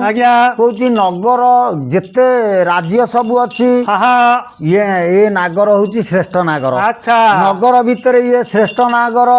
ଆଜ୍ଞା କହୁଛି ନଗର ଯେତେ ରାଜ୍ୟ ସବୁ ଅଛି ଏ ନାଗର ହଉଛି ଶ୍ରେଷ୍ଠ ନାଗର। ଆଚ୍ଛା ନଗର ଭିତରେ ଇଏ ଶ୍ରେଷ୍ଠ ନାଗର।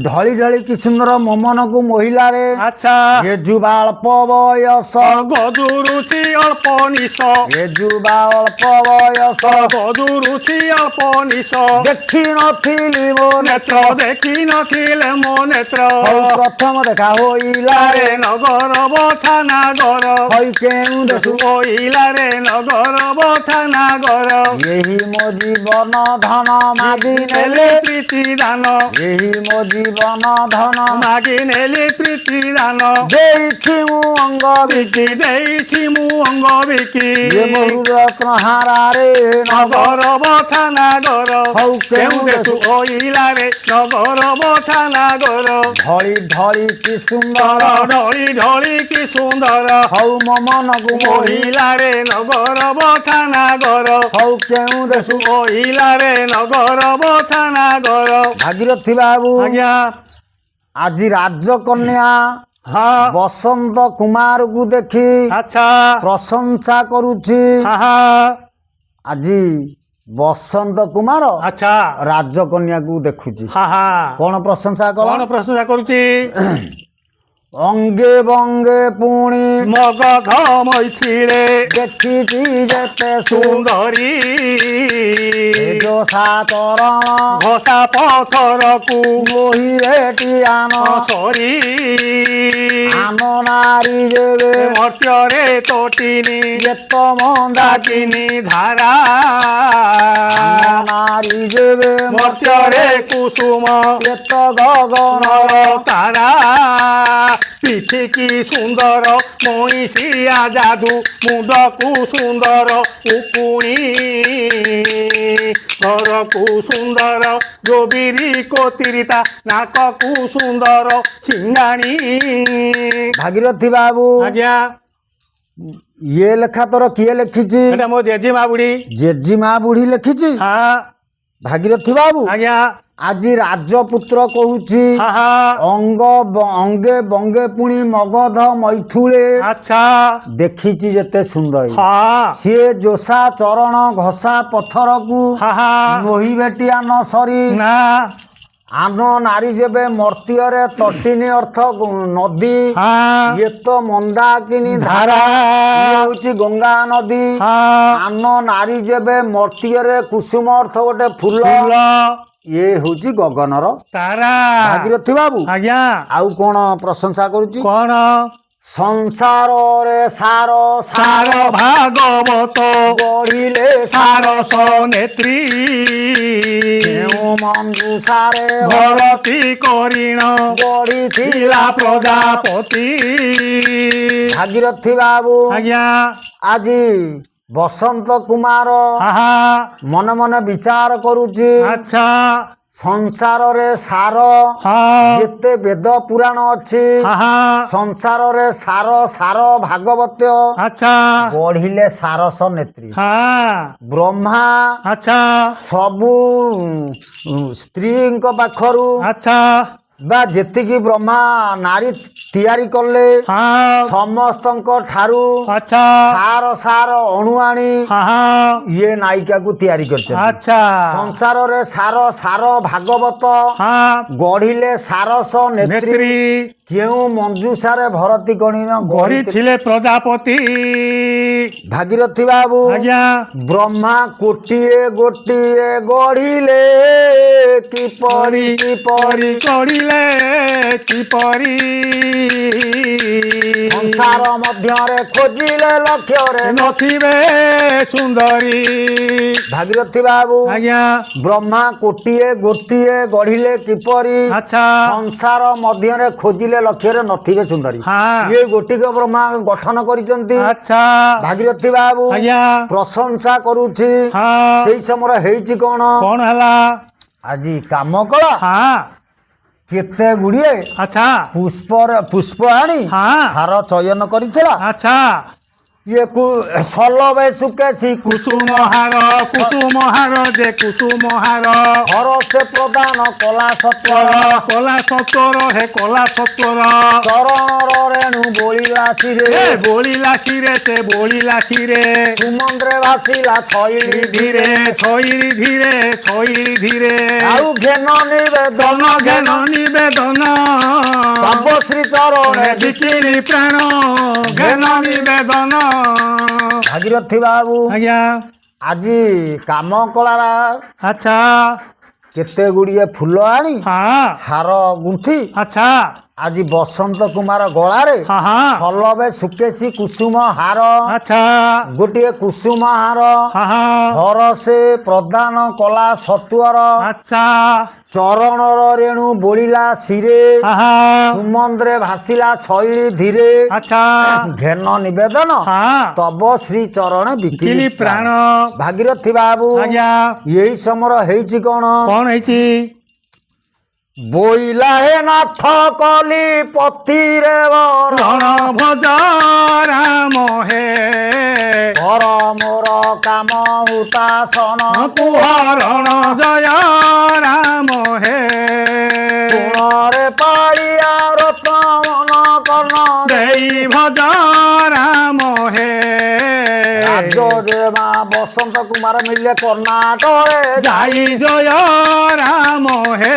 ଢଳି ଢଳି କି ସୁନ୍ଦର ମୋମନକୁ ମହିଳାରେ ଆଚ୍ଛା ଏ ଯୁବା ଅଳ୍ପ ବୟସ ଗଦୁରୁଛି ଅଳ୍ପ ନିଶ ଏ ଯୁବା ଅଳ୍ପ ବୟସ ଗଦୁରୁଛି ଅଳ୍ପ ନିଶ ଦେଖି ନଥିଲି ମୋ ନେତ୍ର ଦେଖି ନଥିଲେ ମୋ ନେତ୍ର ହଉ ପ୍ରଥମ ଦେଖା ହୋଇଲା ରେ ନଗର ବଥା ନାଗର ହଇ କେଉଁ ଦେଶୁ ହୋଇଲାରେ ନଗର ବଥା ନାଗର ଏହି ମୋ ଜୀବନ ଧନ ମାଗି ନେଲେ ପ୍ରୀତି ଦାନ ଏହି ମୋ ଜୀବନ ଧନ ମାଗି ନେଲେ ପ୍ରୀତି ଦାନ ଦେଇଛି ମୁଁ ଅଙ୍ଗ ବିକି ଦେଇଛି ମୁଁ ଅଙ୍ଗ ବିକି ରତ୍ନ ହାରାରେ ନଗର ବଥା ନାଗର ହଉ କେଉଁ ଦେଶୁ ହୋଇଲାରେ ନଗର ବଥା ନାଗର ଢଳି ଢଳି କି ସୁନ୍ଦର ଢଳି ଢଳି କି ସୁନ୍ଦର ହଉ ମୋ ମନକୁ ମହିଳାରେ ନଗର ବଥା ନାଗର ହଉ କେଉଁ ଦେଶୁ ମହିଳାରେ ନଗର ବଥା ନାଗର ଭାଗୀରଥୀ ବାବୁ ଆଜ୍ଞା ଆଜି ରାଜକନ୍ୟା ହଁ ବସନ୍ତ କୁମାରକୁ ଦେଖି ଆଚ୍ଛା ପ୍ରଶଂସା କରୁଛି। ଆଜି ବସନ୍ତ କୁମାର ଆଚ୍ଛା ରାଜକନ୍ୟାକୁ ଦେଖୁଛି କଣ ପ୍ରଶଂସା କଣ ପ୍ରଶଂସା କରୁଛି ଅଙ୍ଗେ ବଙ୍ଗେ ପୁଣି ମଗଧ ମୈଥିଳେ ଦେଖିଛି ଯେତେ ସୁନ୍ଦରୀ ଯୋଷା ଚରଣ ଘଷା ପଥରକୁ ମୋହିରେ ଟିଆନ ସରି ଆମ ନାରୀ ଯେବେ ମର୍ତ୍ୟରେ ତୋଟିନି ଏତ ମନ୍ଦାକିନି ଧାରା ନାରୀ ଯେବେ ମର୍ତ୍ୟରେ କୁସୁମ ଏତ ଗଗନର ତାରା ପିଠିକି ସୁନ୍ଦର ମଇଁଷିଆ ଯାଦୁ ମୁଣ୍ଡକୁ ସୁନ୍ଦର ଉକୁଣି ଘରକୁ ସୁନ୍ଦର ଯୋବିରି କୋତିରିତା ନାକକୁ ସୁନ୍ଦର ସିଙ୍ଗାଣି ଭାଗୀରଥୀ ବାବୁ ଆଜ୍ଞା ଇଏ ଲେଖା ତୋର କିଏ ଲେଖିଛି ଏଟା ମୋ ଜେଜେମା ବୁଢୀ ଜେଜେମା ବୁଢୀ ଲେଖିଛି ଭାଗୀରଥୀ ବାବୁ ଆଜ୍ଞା ଆଜି ରାଜପୁତ୍ର କହୁଛି ଅଙ୍ଗେ ବଙ୍ଗେ ପୁଣି ମଗଧ ମୈଥୁଳେ ଆଚ୍ଛା ଦେଖିଛି ଯେତେ ସୁନ୍ଦରୀ ସିଏ ଯୋଷା ଚରଣ ଘଷା ପଥରକୁ ନୋହିବେଟିଆ ନ ସରି ଆନ ନାରୀ ଯେବେ ମର୍ତ୍ତ୍ୟରେ ତଟିନୀ ଅର୍ଥ ନଦୀ ଇଏ ତ ମନ୍ଦାକିନୀ ଧାରା ହଉଛି ଗଙ୍ଗା ନଦୀ ଆନ ନାରୀ ଯେବେ ମର୍ତ୍ତ୍ୟରେ କୁସୁମ ଅର୍ଥ ଗୋଟେ ଫୁଲ ଇଏ ହଉଛି ଗଗନର ତାରା। ଭାଗୀରଥୀ ବାବୁ ଆଜ୍ଞା ଆଉ କଣ ପ୍ରଶଂସା କରୁଛି କଣ ସଂସାରରେ ସାର ସାର ଭାଗବତ ଗଢିଲେ ସାରସ ନେତ୍ରୀ ମଞ୍ଜୁଷାରେ ଭରତି କରିଣ ଗଢିଥିଲା ପ୍ରଜାପତି। ଭାଗୀରଥୀ ବାବୁ ଆଜ୍ଞା ଆଜି ବସନ୍ତ କୁମାର ମନେ ମନେ ବିଚାର କରୁଛି ଆଚ୍ଛା ସଂସାରରେ ସାର ଯେତେ ବେଦ ପୁରାଣ ଅଛି ସଂସାରରେ ସାର ସାର ଭାଗବତ ଆଚ୍ଛା ଗଢିଲେ ସାରସ ନେତ୍ରୀ ବ୍ରହ୍ମା ଆଚ୍ଛା ସବୁ ସ୍ତ୍ରୀଙ୍କ ପାଖରୁ ଆଚ୍ଛା ବା ଯେତିକି ବ୍ରହ୍ମା ନାରୀ ତିଆରି କଲେ ସମସ୍ତଙ୍କ ଠାରୁ ସାର ସାର ଅଣୁଆଣି ଇଏ ନାୟିକାକୁ ତିଆରି କରିଛନ୍ତି। ସଂସାରରେ ସାର ସାର ଭାଗବତ ଗଢିଲେ ସାରସ ନେତ୍ରୀ କେଉଁ ମଞ୍ଜୁଷାରେ ଭରତି ଗଣିନ ଗଢିଥିଲେ ପ୍ରଜାପତି। ଭାଗୀରଥୀ ବାବୁ ବ୍ରହ୍ମା କୋଟିଏ ଗୋଟିଏ ଗଢିଲେ କିପରି କିପରି ଗଢିଲେ କିପରି ସଂସାର ମଧ୍ୟରେ ଖୋଜିଲେ ଲକ୍ଷ୍ୟରେ ନଥିବେ ସୁନ୍ଦରୀ। ଭାଗୀରଥୀ ବାବୁ ବ୍ରହ୍ମା କୋଟିଏ ଗୋଟିଏ ଗଢିଲେ କିପରି ସଂସାର ମଧ୍ୟରେ ଖୋଜିଲେ ଲକ୍ଷ୍ୟରେ ନଥିବେ ସୁନ୍ଦରୀ। ଇଏ ଗୋଟିକ ବ୍ରହ୍ମା ଗଠନ କରିଛନ୍ତି। ଭାଗୀରଥୀ ବାବୁ ପ୍ରଶଂସା କରୁଛି ସେଇ ସମୟରେ ହେଇଛି କଣ ହେଲା ଆଜି କାମ କଳା କେତେ ଗୁଡିଏ ପୁଷ୍ପ ଆଣି ହାର ଚୟନ କରିଥିଲା। ଇଏ ସଲବେ ସୁକେଶୀ କୁସୁମ ହାର ଯେ କୁସୁମ ହାର ହର ସେ ପ୍ରଦାନ କଲା ସତ୍ୱର କଲା ସତ୍ୱର ହେ କଲା ସତ୍ୱର ଚରଣର ରେଣୁ ବୋଳିଲା ଶିରେ ବୋଳିଲା ଶିରେ ସେ ବୋଳିଲା ଶିରେ ସୁମନ୍ଦ୍ରେ ଭାସିଲା ଛଇଳି ଧୀରେ ଛଇଳି ଧୀରେ ଆଉ ଘେନ ନିବେଦନ ତବ ଶ୍ରୀ ଚରଣେ ବିକିରି ପ୍ରାଣ ଜ୍ଞାନ ନିବେଦନ। ଭାଗୀରଥୀ ବାବୁ ଆଜ୍ଞା ଆଜି କାମ କଳାର ଆଚ୍ଛା କେତେ ଗୁଡ଼ିଏ ଫୁଲ ଆଣି ହଁ ହାର ଗୁନ୍ଥି ଆଚ୍ଛା ଆଜି ବସନ୍ତ କୁମାର ଗଳାରେ ହଁ ସଲବେ ସୁକେଶୀ କୁସୁମ ହାର ଆଚ୍ଛା ଗୋଟିଏ କୁସୁମ ହାର ହଁ ହର ସେ ପ୍ରଦାନ କଲା ସତ୍ୱର ଆଚ୍ଛା ଚରଣର ରେଣୁ ବୋଳିଲା ଶିରେ ହଁ ସୁମନ୍ଦ୍ରେ ଭାସିଲା ଛଇଳି ଧୀରେ ଆଚ୍ଛା ଘେନ ନିବେଦନ ହଁ ତବ ଶ୍ରୀ ଚରଣ ବିକିଲି ପ୍ରାଣ। ପ୍ରାଣ ଭାଗୀରଥୀ ବାବୁ ଆଜ୍ଞା ଏଇ ସମର ହେଇଛି କଣ ହେଇଛି ବୋଇଲା ହେ ନାଥ କଲି ପତିରେ ରଣ ଭଜ ରାମ ହେ କର ମୋର କାମ ହୁତାସନ କୁହରଣ ଜୟ ରାମ ହେ ଶୁଣରେ ପାଳିଆ ରତନ କର୍ଣ୍ଣ ଦେଇ ଭଜ ରାମ ହେ ରାଜ ଯେ ମା ବସନ୍ତ କୁମାର ମିଳିଲେ କର୍ଣ୍ଣାଟରେ ଯାଇ ଜୟ ରାମ ହେ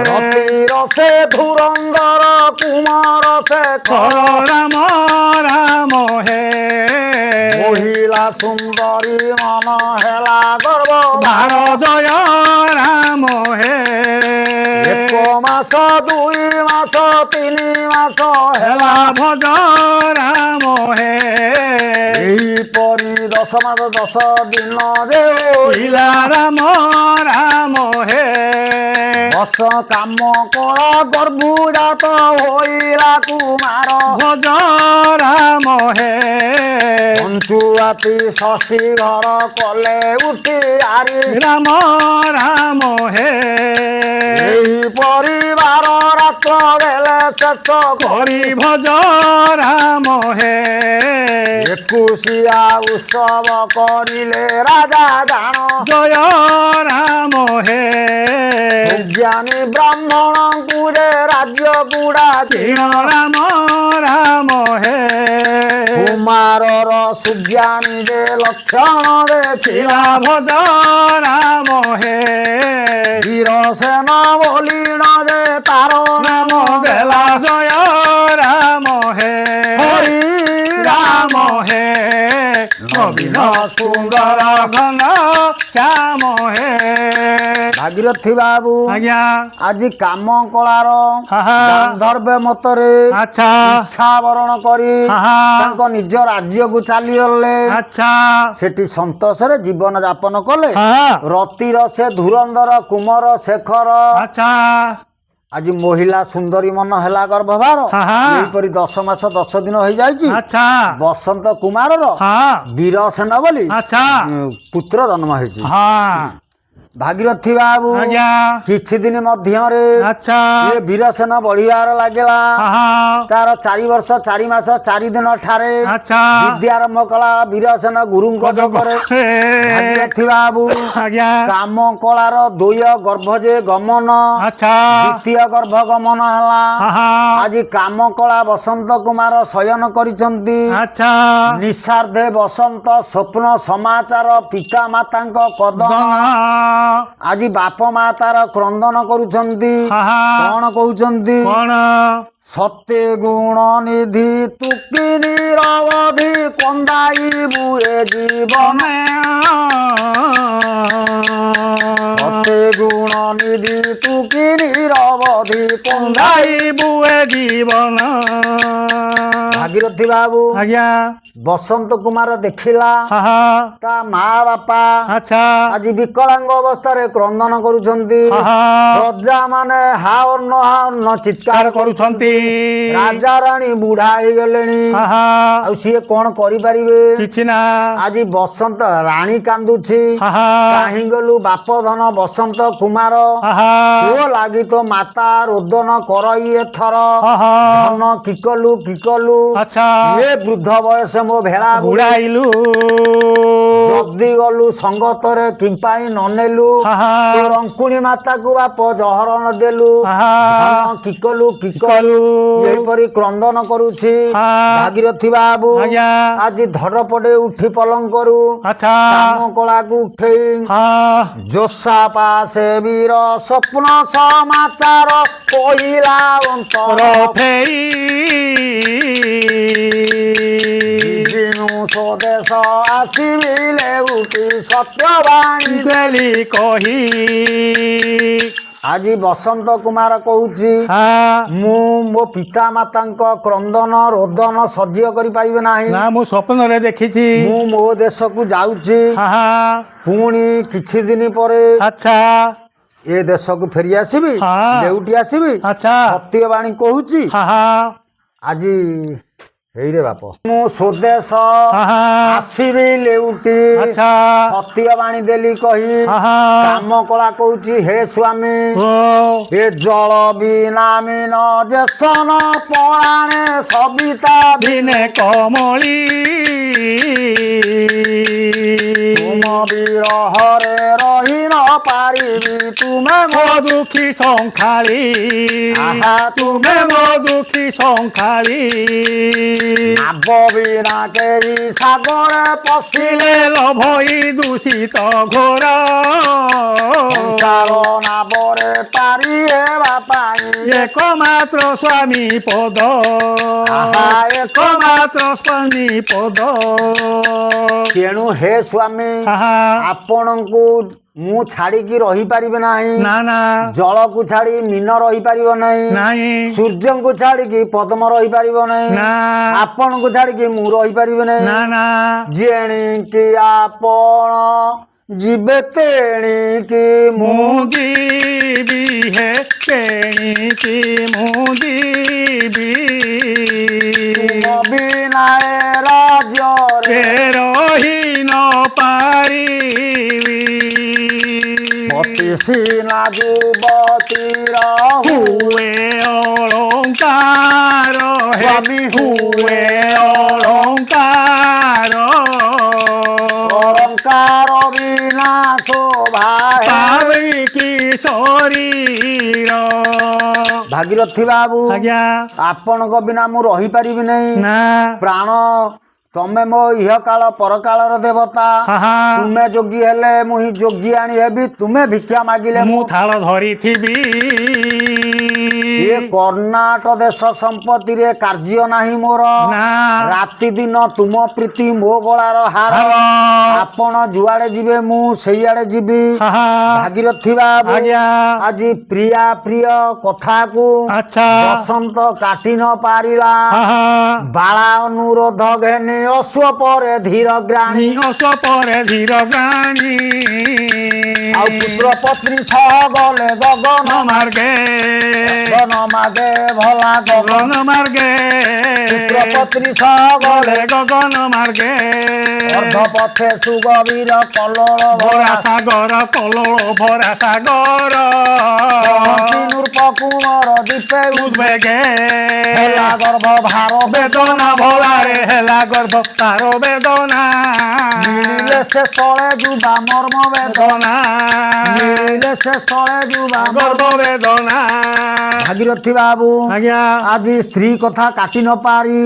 ରତିର ସେ ଧୁରନ୍ଧର କୁମାର ସେ କର ରାମ ରାମ ହେ ମହିଳା ସୁନ୍ଦରୀ ମନ ହେଲା ଗର୍ବ ଭାର ଜୟ ରାମ ହେ ଏକ ମାସ 2 ମାସ 3 ମାସ ହେଲା ହେଲା ଭଜ ରାମ ହେ ଏହିପରି 10 ମାସ 10 ଦିନ ଯେ ପିଲା ରାମ ରାମ ହେ ବସ କାମ କଳା ଗର୍ଭଜାତ ହୋଇଲା କୁମାର ଭଜ ରାମ ହେ ପଞ୍ଚୁଆତି ଷଷ୍ଠୀ ଘର କଲେ ଉଠି ଆରି ରାମ ରାମ ହେ ଏହି ପରିବାର ରାତ୍ର ଦେଲେ ଶେଷ କରି ଭଜ ରାମ ହେ ଏକୁଶିଆ ଉତ୍ସବ କରିଲେ ରାଜା ଜାଣ ଜୟ ରାମ ହେ ଜ୍ଞାନୀ ବ୍ରାହ୍ମଣଙ୍କୁ ଯେ ରାଜ୍ୟ ଗୁଡା କିଣ ରାମ ରାମ ହେ କୁମାରର ସୁଜ୍ଞାନୀ ଯେ ଲକ୍ଷଣ ଦେଖିଲା ଥିଲା ଭଜ ରାମ ହେ ବୀରସେନ ବୋଲିଣ ଯେ ତାର ରାମ ଦେଲା ଜୟ ରାମ ହେ ହରି ରାମ ହେ ନବୀନ ସୁନ୍ଦର ଘନ ଶ୍ୟାମ ହେ ଭାଗୀରଥୀ ବାବୁ ଆଜ୍ଞା ଆଜି କାମ କଳାର ଗାନ୍ଧର୍ବ ମତରେ ଆଚ୍ଛା ଇଚ୍ଛା ବରଣ କରି ତାଙ୍କ ନିଜ ରାଜ୍ୟକୁ ଚାଲିଗଲେ ଆଚ୍ଛା ସେଠି ସନ୍ତୋଷରେ ଜୀବନ ଯାପନ କଲେ ହଁ ରତିର ସେ ଧୁରନ୍ଧର କୁମର ଶେଖର ଆଚ୍ଛା ଆଜି ମହିଳା ସୁନ୍ଦରୀ ମନ ହେଲା ଗର୍ଭଭାର ଏହିପରି 10 ମାସ 10 ଦିନ ହେଇଯାଇଛି ଆଚ୍ଛା ବସନ୍ତ କୁମାରର ହଁ ବୀରସେନ ବୋଲି ଆଚ୍ଛା ପୁତ୍ର ଜନ୍ମ ହେଇଛି ହଁ ଭାଗୀରଥୀ ବାବୁ ଆଜ୍ଞା କିଛି ଦିନ ମଧ୍ୟରେ ଆଚ୍ଛା ଇଏ ବୀରସେନ ବଢିବାର ଲାଗିଲା ହଁ ତାର 4 ବର୍ଷ 4 ମାସ 4 ଦିନ ଠାରେ ଆଚ୍ଛା ବିଦ୍ୟା ଆରମ୍ଭ କଲା ବୀରସେନ ଗୁରୁଙ୍କ ଯୋଗରେ ଭାଗୀରଥୀ ବାବୁ ଆଜ୍ଞା କାମ କଳାର 2 ଗର୍ଭ ଯେ ଗମନ ଆଚ୍ଛା ଦ୍ୱିତୀୟ ଗର୍ଭ ଗମନ ହେଲା ହଁ ଆଜି କାମ କଳା ବସନ୍ତ କୁମାର ଶୟନ କରିଛନ୍ତି ଆଚ୍ଛା ନିଶାର୍ଦ୍ଧେ ବସନ୍ତ ସ୍ୱପ୍ନ ସମାଚାର ପିତା ମାତାଙ୍କ କଦନ ଆଜି ବାପ ମା ତାର କ୍ରନ୍ଦନ କରୁଛନ୍ତି କଣ କହୁଛନ୍ତି କଣ ସତେ ଗୁଣ ନିଧି ତୁକି ନିରବଧି କନ୍ଦାଇବୁ ଏ ଜୀବନ ସତେ ଗୁଣ ନିଧି ତୁକି ନିରବଧି କନ୍ଦାଇବୁ ଏ ଜୀବନ ଭାଗୀରଥୀ ବାବୁ ଆଜ୍ଞା ବସନ୍ତ କୁମାର ଦେଖିଲା ତା ମା ବାପା ଆଚ୍ଛା ଆଜି ବିକଳାଙ୍ଗ ଅବସ୍ଥାରେ କ୍ରନ୍ଦନ କରୁଛନ୍ତି ପ୍ରଜା ମାନେ ହାଅର୍ଣ୍ଣ ଚିତ୍କାର କରୁଛନ୍ତି ରାଜା ରାଣୀ ବୁଢା ହେଇଗଲେଣି ଆଉ ସିଏ କଣ କରିପାରିବେ କିଛି ନା ଆଜି ବସନ୍ତ ରାଣୀ କାନ୍ଦୁଛି କାହିଁ ଗଲୁ ବାପ ଧନ ବସନ୍ତ କୁମାର ପୁଅ ଲାଗି ତ ମାତା ରୋଦନ କରଇ ଏଥର ଧନ କି କଲୁ আচ্ছা ଏ ବୃଦ୍ଧ ବୟସ ମୋ ଭେଳା ବୁড়াইলু ଯଦି ଗଲୁ ସଙ୍ଗତରେ କିମ୍ପାଇଁ ନ ନେଲୁ ତୋ ରଙ୍କୁଣୀ ମାତାକୁ ବାପ ଜହର ନ ଦେଲୁ ଧନ କିକଲୁ କିକଲୁ ଏହିପରି କ୍ରନ୍ଦନ କରୁଛି ଭାଗୀରଥୀ ବାବୁ ଆଜ୍ଞା ଆଜି ଧଡ଼ପଡ଼େ ଉଠି ପଲଙ୍କରୁ আচ্ছা କାମ କଳାକୁ ଉଠେଇ ଜୋସା ପାଶେ ବୀର ସ୍ୱପ୍ନ ସମାଚାର କହିଲା ଅନ୍ତର রফেই ଦିନୁ ସ୍ୱଦେଶ ଆସିବି ଲେଉଟି ସତ୍ୟବାଣୀ গেলি কহি ଆଜି ବସନ୍ତ କୁମାର କହୁଛି ମୁଁ ମୋ ପିତା ମାତାଙ୍କ କ୍ରନ୍ଦନ ରୋଦନ ସହ୍ୟ କରିପାରିବି ନାହିଁ না ମୁଁ ସ୍ୱପ୍ନରେ ଦେଖିଛି ମୁଁ ମୋ ଦେଶକୁ ଯାଉଛି ପୁଣି କିଛି ଦିନ ପରେ আচ্ছা ଏ ଦେଶକୁ ଫେରି ଆସିବି ଲେଉଟି ଆସିବି আচ্ছা ସତ୍ୟବାଣୀ କହୁଛି ଆଜି ହେଇରେ ବାପ ମୁଁ ସ୍ୱଦେଶ ଆସିବି ଲେଉଟି আচ্ছা ସତ୍ୟବାଣୀ ଦେଲି କହି କାମ କଳା କହୁଛି ହେ ସ୍ୱାମୀ ও ଏ ଜଳ ବିନା ମିନ ଜେସନ ପରାଣେ ସବିତା দিনে কমলি ତୁମ ବିରହରେ ରହି ନ ପାରିବି ତୁମେ মো দুঃখী সংখালী ଆହା তুমি মো দুঃখী সংখালী ନାବ ବିନା କେହି ସାଗରେ ପଶିଲେ ছিলে লভই দূষিত ঘোর ସଂସାର ନାବରେ ପାରି ହେବା ପାଇଁ একমাত্র স্বামী পদ ଆହା ଏକ একমাত্র স্বামী পদ ତେଣୁ ହେ ସ୍ୱାମୀ ଆପଣଙ୍କୁ ମୁଁ ଛାଡ଼ିକି ରହିପାରିବି ନାହିଁ না ନା ଜଳକୁ ଛାଡ଼ି ମୀନ ରହିପାରିବ ନାହିଁ নাই ସୂର୍ଯ୍ୟଙ୍କୁ ଛାଡ଼ିକି ପଦ୍ମ ରହିପାରିବ ନାହିଁ ନା ଆପଣଙ୍କୁ ଛାଡ଼ିକି ମୁଁ ରହିପାରିବି ନା ନାହିଁ ନା ଯେଣିକି ଆପଣ ଯିବେ ତେଣିକି ମୁଁ ମୁଁ ଯିବି হে তেଣିକି ମୁଁ ଯିବି ତୁମ ବିନା ଏ ରାଜ୍ୟରେ ରହି ନ ପାରିବି ଅତି ସିନା ଯୁବତୀର ହୁଏ অলঙ্কার ସ୍ୱାମୀ ହୁଏ অলঙ্কার ଅଳଙ୍କାର ବିନା ଶୋଭା ପାବି କି ଶରୀର ଭାଗୀରଥୀ ବାବୁ ଆଜ୍ଞା ଆପଣଙ୍କ ବିନା ମୁଁ ରହିପାରିବି ନାହିଁ ନା ପ୍ରାଣ ତମେ ମୋ ଇହକାଳ ପରକାଳର ଦେବତା ତୁମେ ଯୋଗୀ ହେଲେ ମୁଁ ହିଁ ଯୋଗୀ ଆଣି ହେବି ତୁମେ ଭିକ୍ଷା ମାଗିଲେ ମୁଁ ମୁଁ ଥାଳ ଧରିଥିବି ଏ କର୍ଣ୍ଣାଟ ଦେଶ ସମ୍ପତ୍ତିରେ କାର୍ଯ୍ୟ ନାହିଁ ମୋର ନା ରାତି ଦିନ ତୁମ ପ୍ରୀତି ମୋ ଗଳାର ହାର ଆପଣ ଯୁଆଡେ ଯିବେ ମୁଁ ସେଇଆଡେ ଯିବି ଭାଗୀରଥୀ ବାବୁ ଆଜ୍ଞା ଆଜି ପ୍ରିୟା ପ୍ରିୟ କଥାକୁ ଆଚ୍ଛା ବସନ୍ତ କାଟି ନ ପାରିଲା ବାଳା ଅନୁରୋଧ ଘେନି ଅଶ୍ଵ ପରେ ଧୀର ଗ୍ରାଣୀ ଅସ ପରେ ଧୀର ଗ୍ରାଣୀ ଆଉ ପୁତ୍ର ପତ୍ନୀ ସହ ଗଲେ ଗଗନ ମାର୍ଗେ ଗଗନ ମାଗେ ଭଲା ଗଗନ ଗଗନ ମାର୍ଗେ ପୁତ୍ର ପତ୍ନୀ ସହ ଗଲେ ଗଗନ ମାର୍ଗେ ଅର୍ଧ ପଥେ ସୁଗଭୀର କଲ୍ଲୋଳ ଭରା ସାଗର କଲ୍ଲୋଳ ଭରା ସାଗର ନୂର୍ପ କୁମର ଦୀପେ ଉଦ୍ବେଗେ ହେଲା ଗର୍ଭ ଭାର ବେଦନା ଭଳାରେ ହେଲା ଗର୍ଭ ତାର ବେଦନା ମିଳିଲେ ସେ ତଳେ ଯୁବା ମର୍ମ ବେଦନା ମିଳିଲେ ସେ ତଳେ ଯୁବା ଗର୍ଭ ବେଦନା ଭାଗୀରଥୀ ବାବୁ ଆଜ୍ଞା ଆଜି ସ୍ତ୍ରୀ କଥା କାଟି ନ ପାରି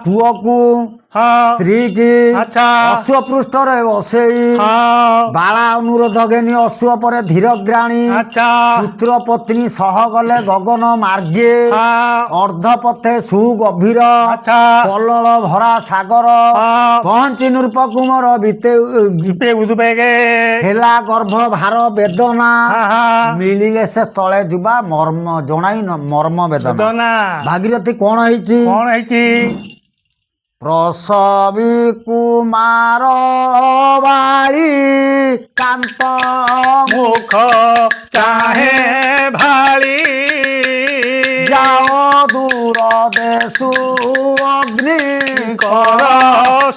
ପୁଅକୁ ସ୍ତ୍ରୀ କି ଆଚ୍ଛା ଅଶ୍ଵ ପୃଷ୍ଠରେ ବସେଇ ବାଳା ଅନୁରୋଧ ଘେନି ଅଶ୍ଵ ପରେ ଧୀର ଗ୍ରାଣୀ ଆଚ୍ଛା ପୁତ୍ର ପତ୍ନୀ ସହ ଗଲେ ଗଗନ ମାର୍ଗେ ଅର୍ଧ ପଥେ ସୁଗଭୀର ଆଚ୍ଛା କଲ୍ଲୋଳ ଭରା ସାଗର ପହଞ୍ଚି ନୃପ କୁମର ବିତେ ଉଦ୍ବେଗେ ହେଲା ଗର୍ଭ ଭାର ବେଦନା ମିଳିଲେ ସେ ତଳେ ଯୁବା ମର୍ମ ଜଣାଇ ମର୍ମ ବେଦନା ବେଦନା ଭାଗୀରଥୀ କଣ ହେଇଛି କଣ ହେଇଛି ପ୍ରସବୀ କୁମାର ବାଳି କାନ୍ତ ମୁଖ ଚାହେଁ ଭାଳି ଯାଅ ଦୂର ଦେଶୁ ଅଗ୍ନି କର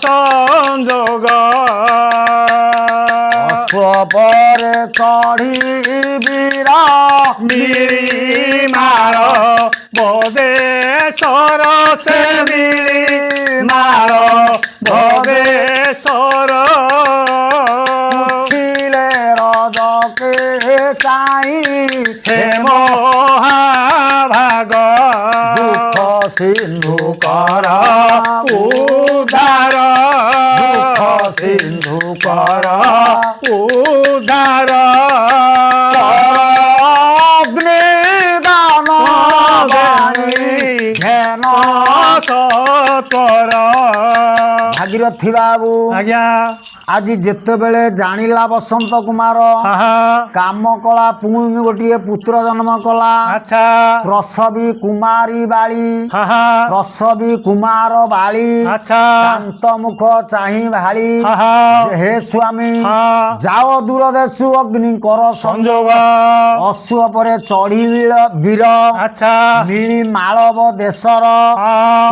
ସଂଯୋଗ ଅଶ୍ଵ ପରେ ଚଢି ବୀର ମିଳି ମାର ବଦେ ସର ସେ ମିଳି କର ଉଦ୍ଧାର ଦୁଃଖ ସିନ୍ଧୁ କର ଉଦ୍ଧାର ଅଗ୍ନି ଦାନ ବାଣୀ ଘେନ ସତ୍ୱର। ଭାଗୀରଥୀ ବାବୁ ଆଜ୍ଞା ଆଜି ଯେତେବେଳେ ଜାଣିଲା ବସନ୍ତ କୁମାର କାମ କଲା ପୁଣି ଗୋଟିଏ ପୁତ୍ର ଜନ୍ମ କଲା ଆଚ୍ଛା ପ୍ରସବୀ କୁମାରୀ ବାଳି ପ୍ରସବୀ କୁମାର ବାଳି ଆଚ୍ଛା କାନ୍ତ ମୁଖ ଚାହିଁ ଭାଳି ହେ ସ୍ୱାମୀ ଯାଅ ଦୂର ଦେଶୁ ଅଗ୍ନି କର ସଂଯୋଗ ଅଶ୍ୱ ପରେ ଚଢି ବୀର ଆଚ୍ଛା ମିଳି ମାଳବ ଦେଶର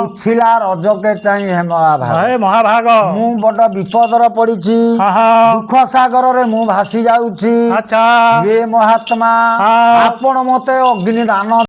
ଉଛିଲା ରଜକେ ଚାହିଁ ହେ ମହାଭାଗ ମହାଭାଗ ମୁଁ ବଡ ବିପଦର ପଡିଛି ଦୁଃଖ ସାଗରରେ ମୁଁ ଭାସି ଯାଉଛି ଆଚ୍ଛା ଏ ମହାତ୍ମା ଆପଣ ମତେ ଅଗ୍ନି ଦାନ